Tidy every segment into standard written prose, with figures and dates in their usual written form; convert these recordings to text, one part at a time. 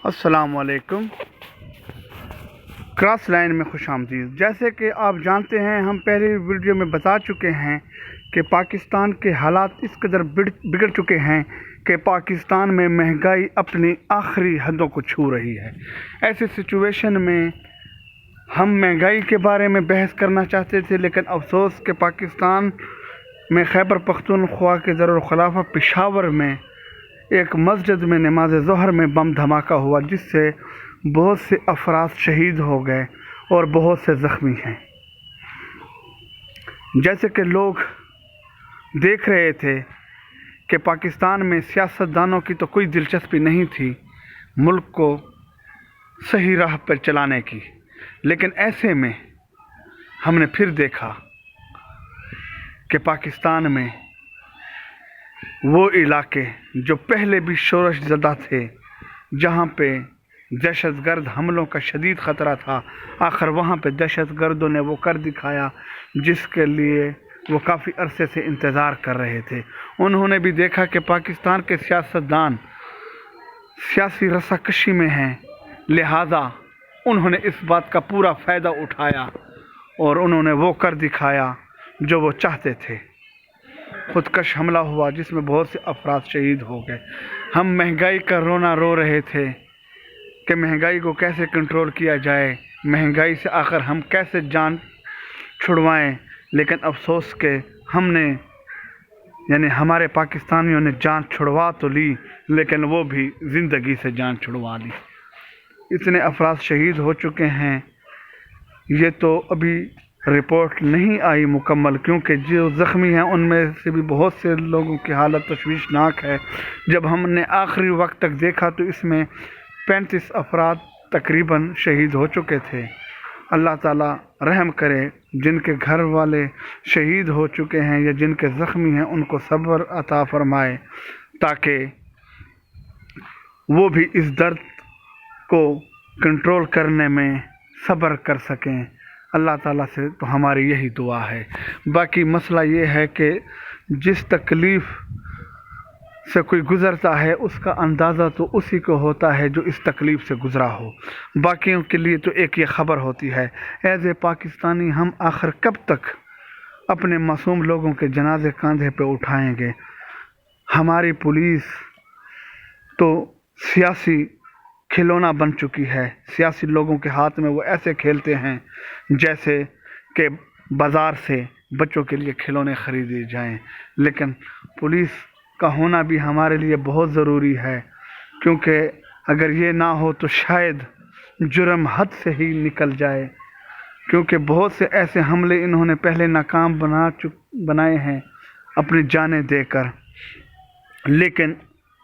السلام علیکم۔ Cross line میں خوش آمدید۔ جیسے کہ آپ جانتے ہیں، ہم پہلی ویڈیو میں بتا چکے ہیں کہ پاکستان کے حالات اس قدر بگڑ چکے ہیں کہ پاکستان میں مہنگائی اپنی آخری حدوں کو چھو رہی ہے۔ ایسی سچویشن میں ہم مہنگائی کے بارے میں بحث کرنا چاہتے تھے، لیکن افسوس کہ پاکستان میں خیبر پختونخوا کے دارالخلافہ پشاور میں ایک مسجد میں نماز ظہر میں بم دھماکہ ہوا، جس سے بہت سے افراد شہید ہو گئے اور بہت سے زخمی ہیں۔ جیسے کہ لوگ دیکھ رہے تھے کہ پاکستان میں سیاستدانوں کی تو کوئی دلچسپی نہیں تھی ملک کو صحیح راہ پر چلانے کی، لیکن ایسے میں ہم نے پھر دیکھا کہ پاکستان میں وہ علاقے جو پہلے بھی شورش زدہ تھے، جہاں پہ دہشت گرد حملوں کا شدید خطرہ تھا، آخر وہاں پہ دہشت گردوں نے وہ کر دکھایا جس کے لیے وہ کافی عرصے سے انتظار کر رہے تھے۔ انہوں نے بھی دیکھا کہ پاکستان کے سیاستدان سیاسی رساکشی میں ہیں، لہذا انہوں نے اس بات کا پورا فائدہ اٹھایا اور انہوں نے وہ کر دکھایا جو وہ چاہتے تھے۔ خودکش حملہ ہوا جس میں بہت سے افراد شہید ہو گئے۔ ہم مہنگائی کا رونا رو رہے تھے کہ مہنگائی کو کیسے کنٹرول کیا جائے، مہنگائی سے آخر ہم کیسے جان چھڑوائیں، لیکن افسوس کہ ہم نے ہمارے پاکستانیوں نے جان چھڑوا تو لی، لیکن وہ بھی زندگی سے جان چھڑوا لی۔ اتنے افراد شہید ہو چکے ہیں، یہ تو ابھی رپورٹ نہیں آئی مکمل، کیونکہ جو زخمی ہیں ان میں سے بھی بہت سے لوگوں کی حالت تشویشناک ہے۔ جب ہم نے آخری وقت تک دیکھا تو اس میں 35 افراد تقریباً شہید ہو چکے تھے۔ اللہ تعالیٰ رحم کرے، جن کے گھر والے شہید ہو چکے ہیں یا جن کے زخمی ہیں ان کو صبر عطا فرمائے، تاکہ وہ بھی اس درد کو کنٹرول کرنے میں صبر کر سکیں۔ اللہ تعالیٰ سے تو ہماری یہی دعا ہے۔ باقی مسئلہ یہ ہے کہ جس تکلیف سے کوئی گزرتا ہے اس کا اندازہ تو اسی کو ہوتا ہے جو اس تکلیف سے گزرا ہو۔ باقیوں کے لیے تو ایک یہ خبر ہوتی ہے۔ ایز اے پاکستانی ہم آخر کب تک اپنے معصوم لوگوں کے جنازے کاندھے پہ اٹھائیں گے؟ ہماری پولیس تو سیاسی کھلونا بن چکی ہے۔ سیاسی لوگوں کے ہاتھ میں وہ ایسے کھیلتے ہیں جیسے کہ بازار سے بچوں کے لیے کھلونے خریدے جائیں، لیکن پولیس کا ہونا بھی ہمارے لیے بہت ضروری ہے، کیونکہ اگر یہ نہ ہو تو شاید جرم حد سے ہی نکل جائے، کیونکہ بہت سے ایسے حملے انہوں نے پہلے ناکام بنائے ہیں اپنی جانیں دے کر۔ لیکن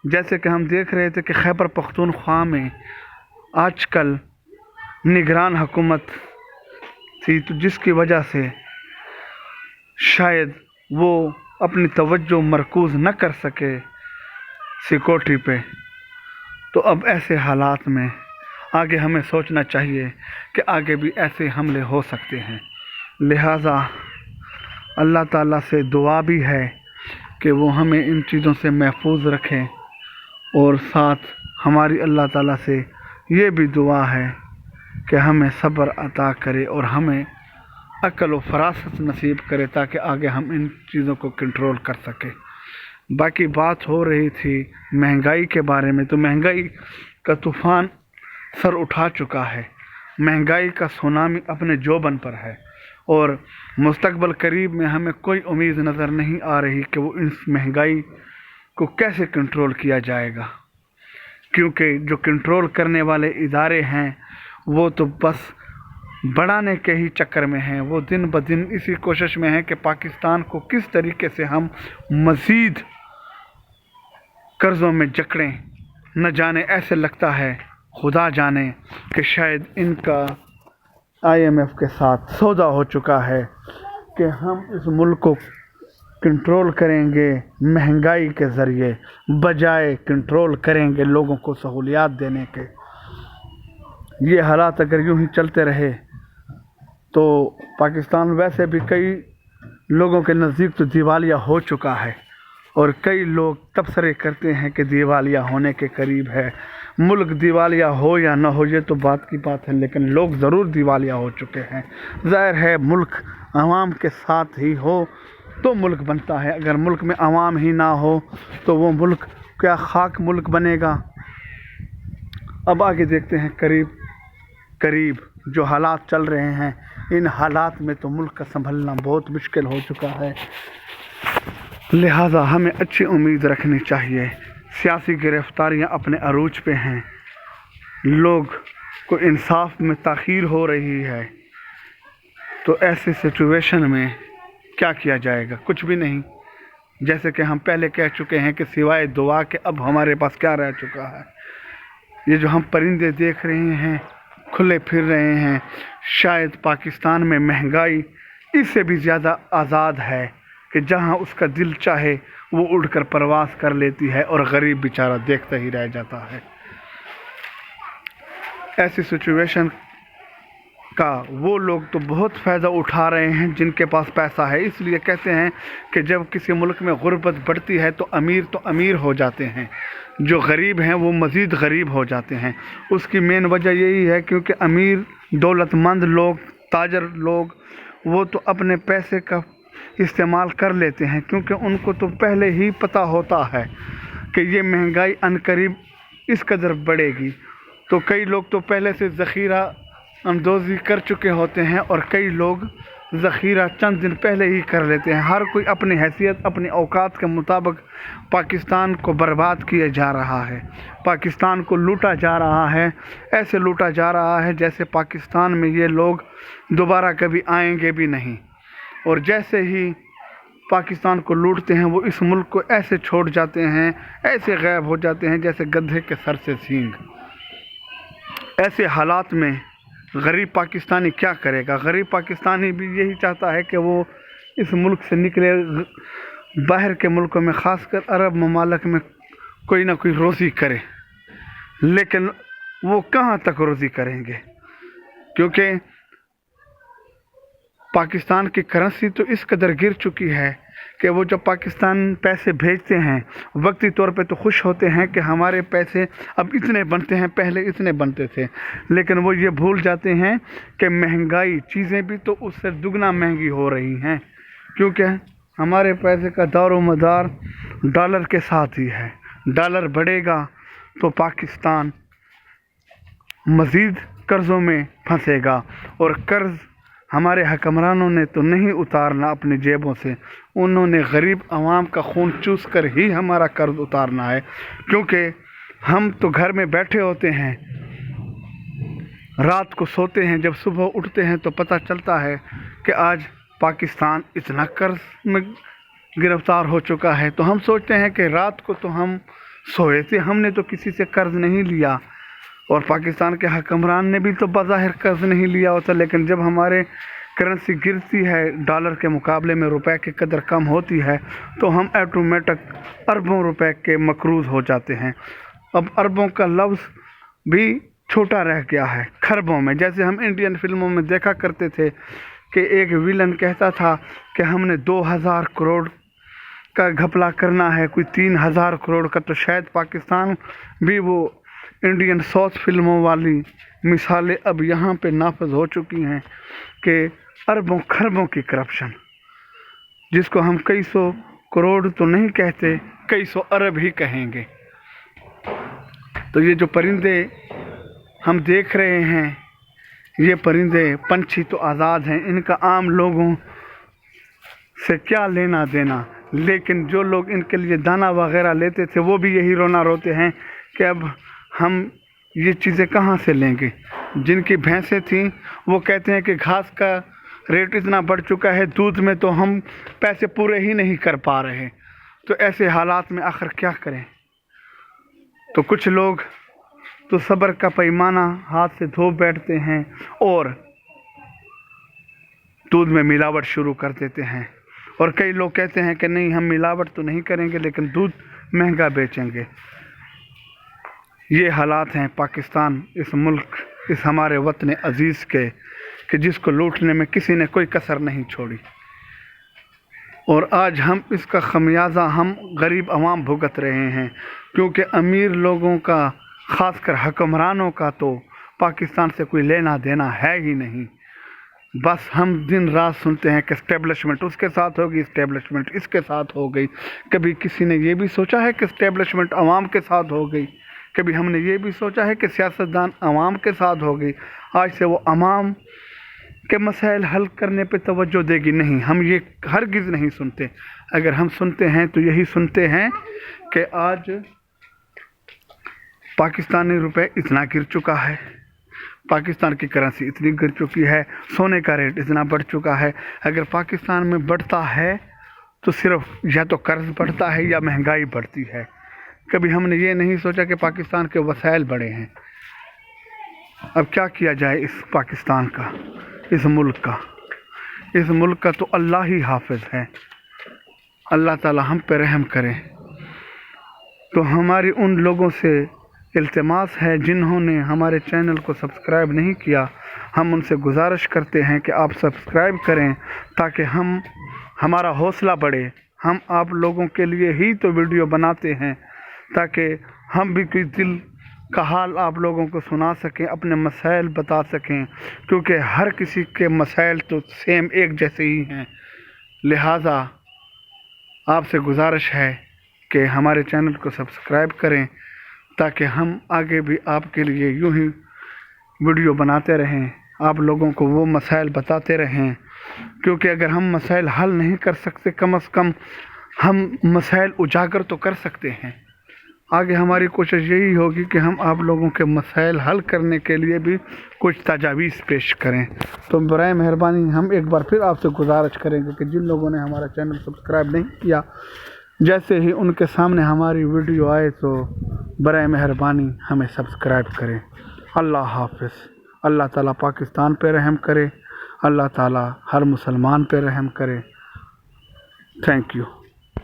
جیسے کہ ہم دیکھ رہے تھے کہ خیبر پختونخوا میں آج کل نگران حکومت تھی، تو جس کی وجہ سے شاید وہ اپنی توجہ مرکوز نہ کر سکے سیکورٹی پہ۔ تو اب ایسے حالات میں آگے ہمیں سوچنا چاہیے کہ آگے بھی ایسے حملے ہو سکتے ہیں، لہٰذا اللہ تعالیٰ سے دعا بھی ہے کہ وہ ہمیں ان چیزوں سے محفوظ رکھیں، اور ساتھ ہماری اللہ تعالیٰ سے یہ بھی دعا ہے کہ ہمیں صبر عطا کرے اور ہمیں عقل و فراست نصیب کرے، تاکہ آگے ہم ان چیزوں کو کنٹرول کر سکیں۔ باقی بات ہو رہی تھی مہنگائی کے بارے میں، تو مہنگائی کا طوفان سر اٹھا چکا ہے۔ مہنگائی کا سونامی اپنے جوبن پر ہے، اور مستقبل قریب میں ہمیں کوئی امید نظر نہیں آ رہی کہ وہ اس مہنگائی کو کیسے کنٹرول کیا جائے گا، کیونکہ جو کنٹرول کرنے والے ادارے ہیں وہ تو بس بڑھانے کے ہی چکر میں ہیں۔ وہ دن بدن اسی کوشش میں ہیں کہ پاکستان کو کس طریقے سے ہم مزید قرضوں میں جکڑیں، نہ جانے ایسے لگتا ہے خدا جانے کہ شاید ان کا IMF کے ساتھ سودا ہو چکا ہے کہ ہم اس ملک کو کنٹرول کریں گے مہنگائی کے ذریعے، بجائے کنٹرول کریں گے لوگوں کو سہولیات دینے کے۔ یہ حالات اگر یوں ہی چلتے رہے تو پاکستان ویسے بھی کئی لوگوں کے نزدیک تو دیوالیہ ہو چکا ہے، اور کئی لوگ تبصرے کرتے ہیں کہ دیوالیہ ہونے کے قریب ہے۔ ملک دیوالیہ ہو یا نہ ہو یہ تو بات کی بات ہے، لیکن لوگ ضرور دیوالیہ ہو چکے ہیں۔ ظاہر ہے ملک عوام کے ساتھ ہی ہو تو ملک بنتا ہے، اگر ملک میں عوام ہی نہ ہو تو وہ ملک کیا خاک ملک بنے گا؟ اب آگے دیکھتے ہیں قریب جو حالات چل رہے ہیں، ان حالات میں تو ملک کا سنبھلنا بہت مشکل ہو چکا ہے، لہذا ہمیں اچھی امید رکھنی چاہیے۔ سیاسی گرفتاریاں اپنے عروج پہ ہیں، لوگ کو انصاف میں تاخیر ہو رہی ہے، تو ایسے سچویشن میں کیا کیا جائے گا؟ کچھ بھی نہیں، جیسے کہ ہم پہلے کہہ چکے ہیں کہ سوائے دعا کے اب ہمارے پاس کیا رہ چکا ہے؟ یہ جو ہم پرندے دیکھ رہے ہیں کھلے پھر رہے ہیں، شاید پاکستان میں مہنگائی اس سے بھی زیادہ آزاد ہے کہ جہاں اس کا دل چاہے وہ اڑ کر پرواز کر لیتی ہے اور غریب بیچارہ دیکھتا ہی رہ جاتا ہے۔ ایسی سچویشن کا وہ لوگ تو بہت فائدہ اٹھا رہے ہیں جن کے پاس پیسہ ہے، اس لیے کہتے ہیں کہ جب کسی ملک میں غربت بڑھتی ہے تو امیر ہو جاتے ہیں، جو غریب ہیں وہ مزید غریب ہو جاتے ہیں۔ اس کی مین وجہ یہی ہے کیونکہ امیر دولت مند لوگ، تاجر لوگ، وہ تو اپنے پیسے کا استعمال کر لیتے ہیں کیونکہ ان کو تو پہلے ہی پتہ ہوتا ہے کہ یہ مہنگائی عنقریب اس قدر بڑھے گی، تو کئی لوگ تو پہلے سے ذخیرہ اندوزی کر چکے ہوتے ہیں اور کئی لوگ ذخیرہ چند دن پہلے ہی کر لیتے ہیں۔ ہر کوئی اپنی حیثیت، اپنی اوقات کے مطابق پاکستان کو برباد کیا جا رہا ہے، پاکستان کو لوٹا جا رہا ہے، ایسے لوٹا جا رہا ہے جیسے پاکستان میں یہ لوگ دوبارہ کبھی آئیں گے بھی نہیں، اور جیسے ہی پاکستان کو لوٹتے ہیں وہ اس ملک کو ایسے چھوڑ جاتے ہیں، ایسے غائب ہو جاتے ہیں جیسے گدھے کے سر سے سینگ۔ ایسے حالات میں غریب پاکستانی کیا کرے گا؟ غریب پاکستانی بھی یہی چاہتا ہے کہ وہ اس ملک سے نکلے، باہر کے ملکوں میں خاص کر عرب ممالک میں کوئی نہ کوئی روزی کرے، لیکن وہ کہاں تک روزی کریں گے؟ کیونکہ پاکستان کی کرنسی تو اس قدر گر چکی ہے کہ وہ جب پاکستان پیسے بھیجتے ہیں وقتی طور پہ تو خوش ہوتے ہیں کہ ہمارے پیسے اب اتنے بنتے ہیں، پہلے اتنے بنتے تھے، لیکن وہ یہ بھول جاتے ہیں کہ مہنگائی، چیزیں بھی تو اس سے دگنا مہنگی ہو رہی ہیں، کیونکہ ہمارے پیسے کا دار و مدار ڈالر کے ساتھ ہی ہے۔ ڈالر بڑھے گا تو پاکستان مزید قرضوں میں پھنسے گا، اور قرض ہمارے حکمرانوں نے تو نہیں اتارنا اپنی جیبوں سے، انہوں نے غریب عوام کا خون چوس کر ہی ہمارا قرض اتارنا ہے، کیونکہ ہم تو گھر میں بیٹھے ہوتے ہیں، رات کو سوتے ہیں، جب صبح اٹھتے ہیں تو پتہ چلتا ہے کہ آج پاکستان اتنا قرض میں گرفتار ہو چکا ہے، تو ہم سوچتے ہیں کہ رات کو تو ہم سوئے تھے، ہم نے تو کسی سے قرض نہیں لیا، اور پاکستان کے حکمران نے بھی تو بظاہر قرض نہیں لیا ہوتا، لیکن جب ہمارے کرنسی گرتی ہے، ڈالر کے مقابلے میں روپے کی قدر کم ہوتی ہے، تو ہم آٹومیٹک اربوں روپے کے مقروض ہو جاتے ہیں۔ اب اربوں کا لفظ بھی چھوٹا رہ گیا ہے، کھربوں میں، جیسے ہم انڈین فلموں میں دیکھا کرتے تھے کہ ایک ویلن کہتا تھا کہ ہم نے 2000 کروڑ کا گھپلا کرنا ہے، کوئی 3000 کروڑ کا، تو شاید پاکستان بھی وہ انڈین ساؤتھ فلموں والی مثالیں اب یہاں پہ نافذ ہو چکی ہیں کہ اربوں کھربوں کی کرپشن، جس کو ہم کئی سو کروڑ تو نہیں کہتے، کئی سو ارب ہی کہیں گے۔ تو یہ جو پرندے ہم دیکھ رہے ہیں، یہ پرندے پنچھی تو آزاد ہیں، ان کا عام لوگوں سے کیا لینا دینا، لیکن جو لوگ ان کے لیے دانہ وغیرہ لیتے تھے وہ بھی یہی رونا روتے ہیں کہ اب ہم یہ چیزیں کہاں سے لیں گے۔ جن کی بھینسیں تھیں وہ کہتے ہیں کہ گھاس کا ریٹ اتنا بڑھ چکا ہے، دودھ میں تو ہم پیسے پورے ہی نہیں کر پا رہے، تو ایسے حالات میں آخر کیا کریں؟ تو کچھ لوگ تو صبر کا پیمانہ ہاتھ سے دھو بیٹھتے ہیں اور دودھ میں ملاوٹ شروع کر دیتے ہیں، اور کئی لوگ کہتے ہیں کہ نہیں، ہم ملاوٹ تو نہیں کریں گے لیکن دودھ مہنگا بیچیں گے۔ یہ حالات ہیں پاکستان، اس ملک، اس ہمارے وطن عزیز کے، کہ جس کو لوٹنے میں کسی نے کوئی کسر نہیں چھوڑی، اور آج ہم اس کا خمیازہ ہم غریب عوام بھگت رہے ہیں، کیونکہ امیر لوگوں کا خاص کر حکمرانوں کا تو پاکستان سے کوئی لینا دینا ہے ہی نہیں۔ بس ہم دن رات سنتے ہیں کہ اسٹیبلشمنٹ اس کے ساتھ ہوگی، اسٹیبلشمنٹ اس کے ساتھ ہو گئی۔ کبھی کسی نے یہ بھی سوچا ہے کہ اسٹیبلشمنٹ عوام کے ساتھ ہو گئی؟ کبھی ہم نے یہ بھی سوچا ہے کہ سیاستدان عوام کے ساتھ ہو گئی؟ آج سے وہ عوام کے مسائل حل کرنے پہ توجہ دے گی؟ نہیں، ہم یہ ہرگز نہیں سنتے۔ اگر ہم سنتے ہیں تو یہی سنتے ہیں کہ آج پاکستانی روپے اتنا گر چکا ہے، پاکستان کی کرنسی اتنی گر چکی ہے، سونے کا ریٹ اتنا بڑھ چکا ہے۔ اگر پاکستان میں بڑھتا ہے تو صرف یا تو قرض بڑھتا ہے یا مہنگائی بڑھتی ہے۔ کبھی ہم نے یہ نہیں سوچا کہ پاکستان کے وسائل بڑے ہیں۔ اب کیا کیا جائے اس پاکستان کا، اس ملک کا تو اللہ ہی حافظ ہے۔ اللہ تعالی ہم پہ رحم کرے۔ تو ہماری ان لوگوں سے التماس ہے جنہوں نے ہمارے چینل کو سبسکرائب نہیں کیا، ہم ان سے گزارش کرتے ہیں کہ آپ سبسکرائب کریں تاکہ ہمارا حوصلہ بڑھے۔ ہم آپ لوگوں کے لیے ہی تو ویڈیو بناتے ہیں تاکہ ہم بھی کوئی دل کا حال آپ لوگوں کو سنا سکیں، اپنے مسائل بتا سکیں، کیونکہ ہر کسی کے مسائل تو سیم ایک جیسے ہی ہیں۔ لہٰذا آپ سے گزارش ہے کہ ہمارے چینل کو سبسکرائب کریں تاکہ ہم آگے بھی آپ کے لیے یوں ہی ویڈیو بناتے رہیں، آپ لوگوں کو وہ مسائل بتاتے رہیں، کیونکہ اگر ہم مسائل حل نہیں کر سکتے، کم از کم ہم مسائل اجاگر تو کر سکتے ہیں۔ آگے ہماری کوشش یہی ہوگی کہ ہم آپ لوگوں کے مسائل حل کرنے کے لیے بھی کچھ تجاویز پیش کریں۔ تو برائے مہربانی ہم ایک بار پھر آپ سے گزارش کریں گے کہ جن لوگوں نے ہمارا چینل سبسکرائب نہیں کیا، جیسے ہی ان کے سامنے ہماری ویڈیو آئے تو برائے مہربانی ہمیں سبسکرائب کریں۔ اللہ حافظ۔ اللہ تعالیٰ پاکستان پہ رحم کرے، اللہ تعالیٰ ہر مسلمان پہ رحم کرے۔ Thank you.